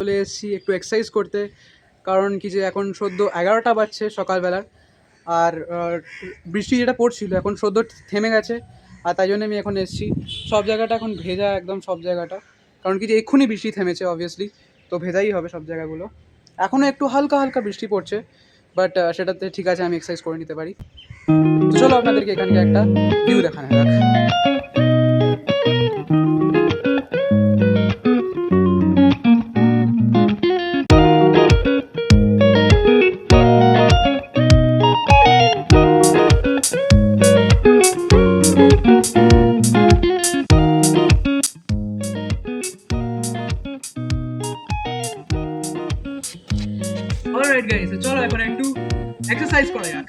চলে এসেছি একটু এক্সারসাইজ করতে, কারণ কি যে এখন সদ্য 11টা বাজছে সকালবেলার। আর বৃষ্টি যেটা পড়ছিল এখন সদ্য থেমে গেছে, আর তাই জন্য আমি এখন এসেছি। সব জায়গাটা এখন ভেজা, একদম সব জায়গাটা, কারণ কি যে এক্ষুনি বৃষ্টি থেমেছে অবভিয়াসলি, তো ভেজাই হবে সব জায়গাগুলো। এখনও একটু হালকা হালকা বৃষ্টি পড়ছে, বাট সেটাতে ঠিক আছে, আমি এক্সারসাইজ করে নিতে পারি। তো চলো আপনাদেরকে এখানকার একটা ভিউ দেখানো যাক। অলরাইট গাইস, চলো এখন একটু এক্সারসাইজ করা যাক।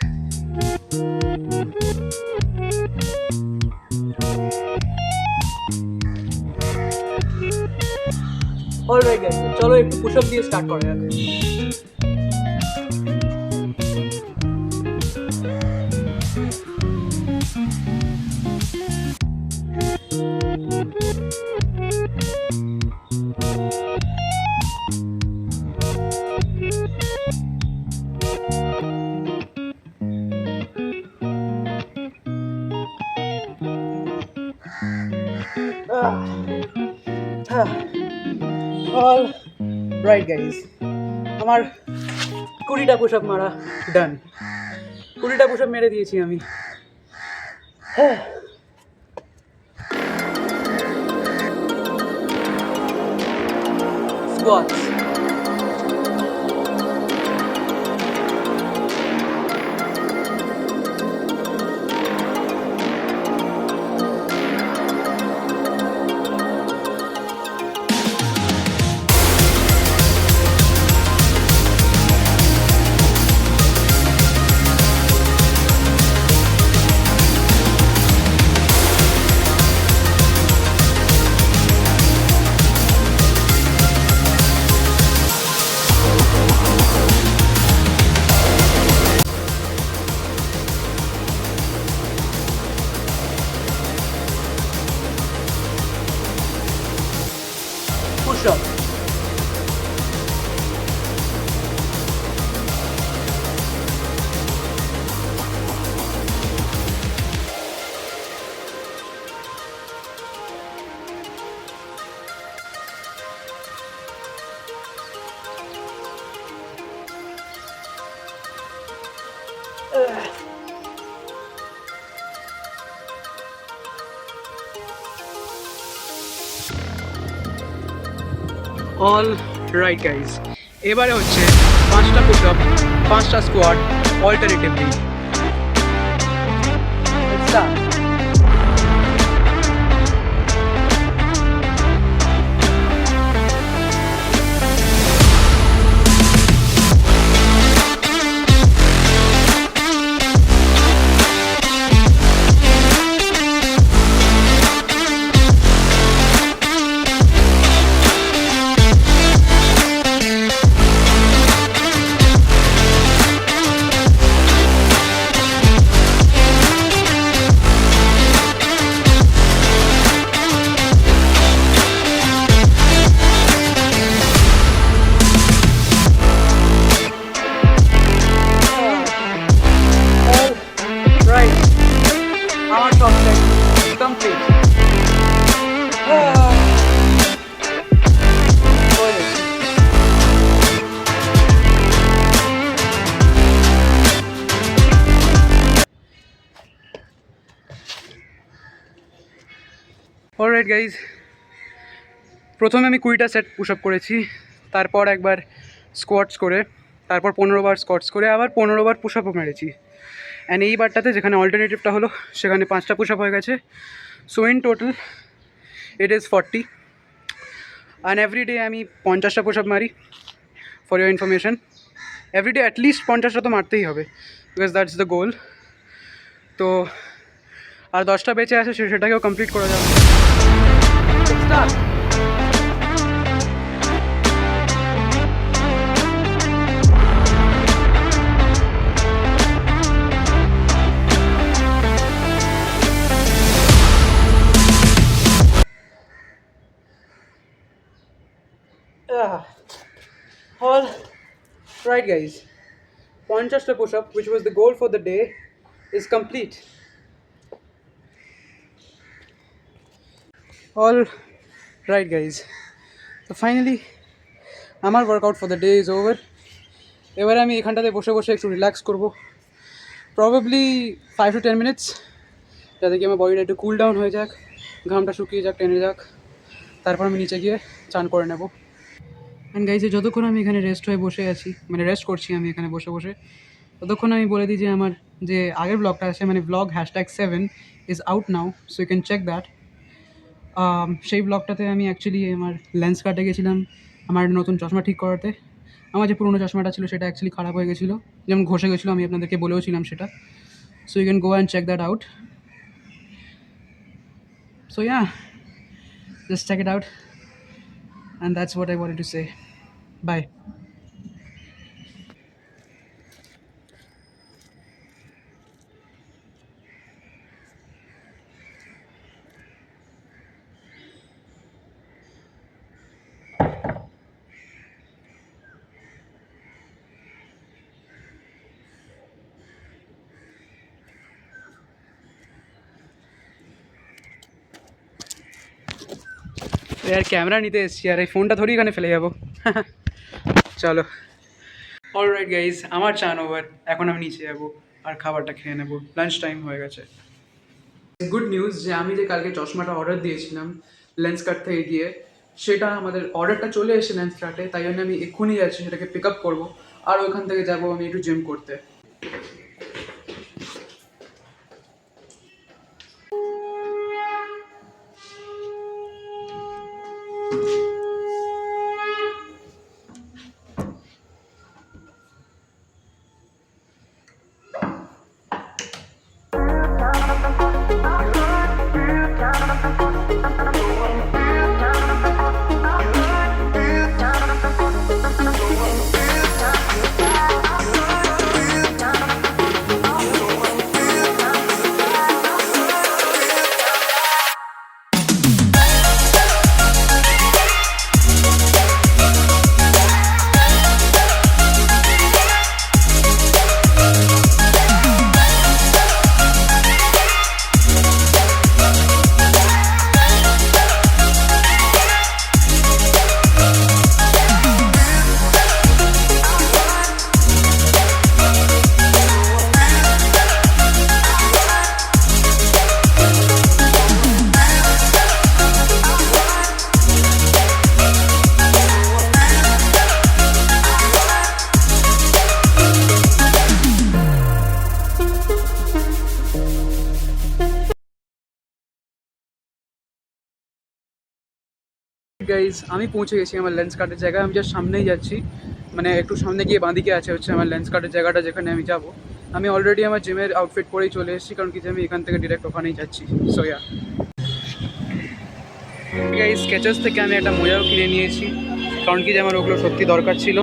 অলরাইট গাইস, চলো একটু পুশ আপ দিয়ে স্টার্ট করা যাক। অল রাইট গাইজ, আমার 20টা পুশ আপ মারা ডান। 20টা পুশ আপ মেরে দিয়েছি আমি। Squats, push up. All right guys, এবারে হচ্ছে 5টা পুশ আপ, 5টা স্কোয়াট অল্টারনেটিভলি। আমার সব কমপ্লিট। অলরাইট গাইজ, প্রথমে আমি 20টা সেট পুশ আপ করেছি, তারপর একবার স্কোয়াটস করে, তারপর 15 বার স্কোয়াটস করে, আবার 15 বার পুশ আপও মেরেছি। অ্যান্ড এই বারটাতে যেখানে অল্টারনেটিভটা হলো সেখানে 5টা পুশ আপ হয়ে গেছে। So in total it is 40। And every day আমি 50টা পুশ আপ মারি, for your information. Every day at least 50টা তো মারতেই হবে, বিকজ দ্যাটস দ্য গোল। তো আর 10টা বেঁচে আছে, সেটাকেও কমপ্লিট করা যাবে। All right, guys. 50টা push up, which was the goal for the day, is complete. All right, guys. So finally, আমার workout for the day is over. এবারে আমি এখানটাতে বসে বসে একটু রিল্যাক্স করবো, প্রবাবলি 5 to 10 minutes, যাতে কি আমার বডিটা একটু কুল ডাউন হয়ে যাক, ঘামটা শুকিয়ে যাক, টেনে যাক, তারপর আমি নিচে গিয়ে চান করে নেব। অ্যান্ড গাইজ, যতক্ষণ আমি এখানে রেস্ট হয়ে বসে আছি, মানে রেস্ট করছি আমি এখানে বসে বসে, ততক্ষণ আমি বলে দিই যে আমার যে আগের ব্লগটা আছে, মানে blog #7 is out now, so you can check that. সেই ব্লগটাতে আমি অ্যাকচুয়ালি আমার লেন্স কাটে গেছিলাম আমার নতুন চশমা ঠিক করাতে। আমার যে পুরোনো চশমাটা ছিল সেটা অ্যাকচুয়ালি খারাপ হয়ে গেছিলো, যেমন ঘষে গেছিলো, আমি আপনাদেরকে বলেও ছিলাম সেটা। So you can go and check that out. So yeah, just check it out, and that's what I wanted to say. Bye. यार कैमरा নিতে এসেছি আর এই ফোনটা ধরি এখানে ফেলে যাবো। চলো। অলরাইট গাইজ, আমার চান ওভার, এখন আমি নিচে যাবো আর খাবারটা খেয়ে নেবো, লাঞ্চ টাইম হয়ে গেছে। গুড নিউজ যে আমি যে কালকে চশমাটা অর্ডার দিয়েছিলাম লেন্স কার্ট থেকে গিয়ে, সেটা আমাদের অর্ডারটা চলে এসে লেন্স কার্টে, তাই জন্য আমি এক্ষুনি যাচ্ছি সেটাকে পিক আপ করবো, আর ওইখান থেকে যাবো আমি একটু জিম করতে। গাইজ, আমি পৌঁছে গেছি আমার লেন্স কার্টের জায়গায়। আমি জাস্ট সামনেই যাচ্ছি, মানে একটু সামনে গিয়ে বাঁদিকে আছে হচ্ছে আমার লেন্স কার্টের জায়গাটা যেখানে আমি যাব। আমি অলরেডি আমার জিমের আউটফিট পরেই চলে এসেছি, কারণ কি যে আমি এখান থেকে ডিরেক্ট ওখানেই যাচ্ছি। সো ইয়া গাইজ, স্কেচেস থেকে আমি একটা মোজাও কিনে নিয়েছি, কারণ কি যে আমার ওগুলো সত্যি দরকার ছিল।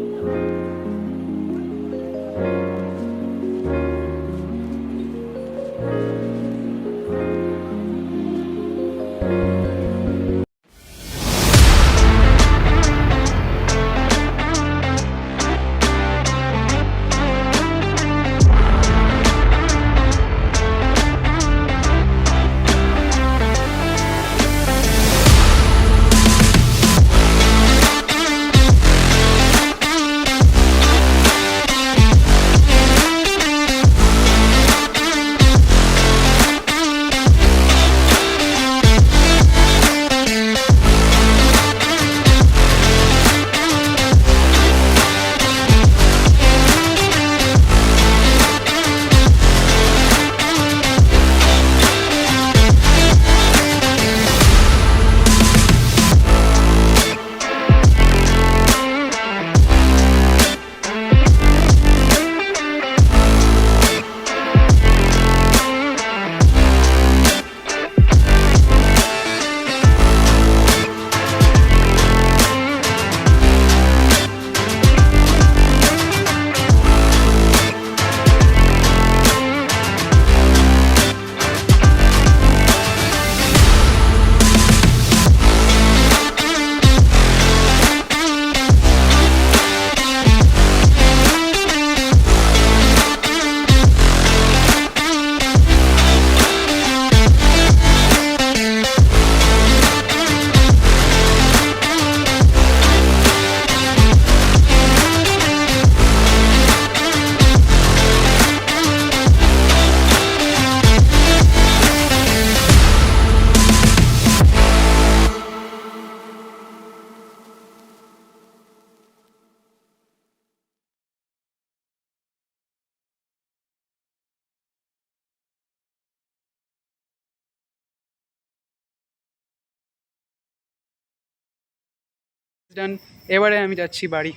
ডান, এবারে আমি যাচ্ছি বাড়ি।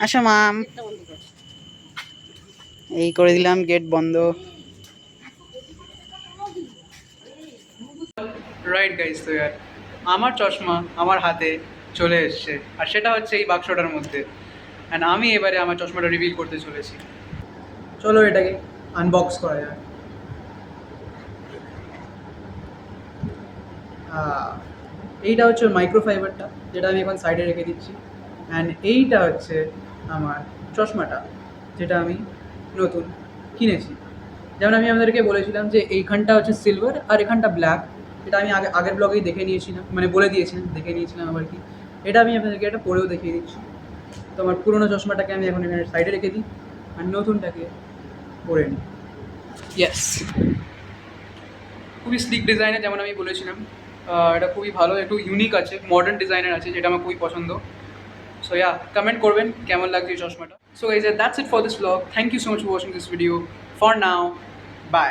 আসো মাম, এই করে দিলাম গেট বন্ধ। রাইট গাইস, তো ইয়ার আমার চশমা আমার হাতে চলে এসছে, আর সেটা হচ্ছে এই বাক্সটার মধ্যে। অ্যান্ড আমি এবারে আমার চশমাটা রিভিল করতে চলেছি। চলো এটাকে আনবক্স করা যাক। এইটা হচ্ছে মাইক্রোফাইবারটা, যেটা আমি এখন সাইডে রেখে দিচ্ছি। অ্যান্ড এইটা হচ্ছে আমার চশমাটা, যেটা আমি নতুন কিনেছি। যেমন আমি আপনাদেরকে বলেছিলাম যে এইখানটা হচ্ছে সিলভার আর এখানটা ব্ল্যাক। এটা আমি আগের ব্লগেই দেখে নিয়েছিলাম, মানে বলে দিয়েছিলাম, দেখে নিয়েছিলাম আবার কি। এটা আমি আপনাদেরকে একটা পরেও দেখিয়ে দিচ্ছি। তো আমার পুরোনো চশমাটাকে আমি এখন এখানে সাইডে রেখে দিই, আর নতুনটাকে পরে নিই। ইয়েস, খুবই স্লিক ডিজাইনের, যেমন আমি বলেছিলাম। এটা খুবই ভালো, একটু ইউনিক আছে, মডার্ন ডিজাইনের আছে, যেটা আমার খুবই পছন্দ। সো ইয়া, কমেন্ট করবেন কেমন লাগছে এই চশমাটা। So guys, that's it for this blog. Thank you so much for watching this video. For now, by.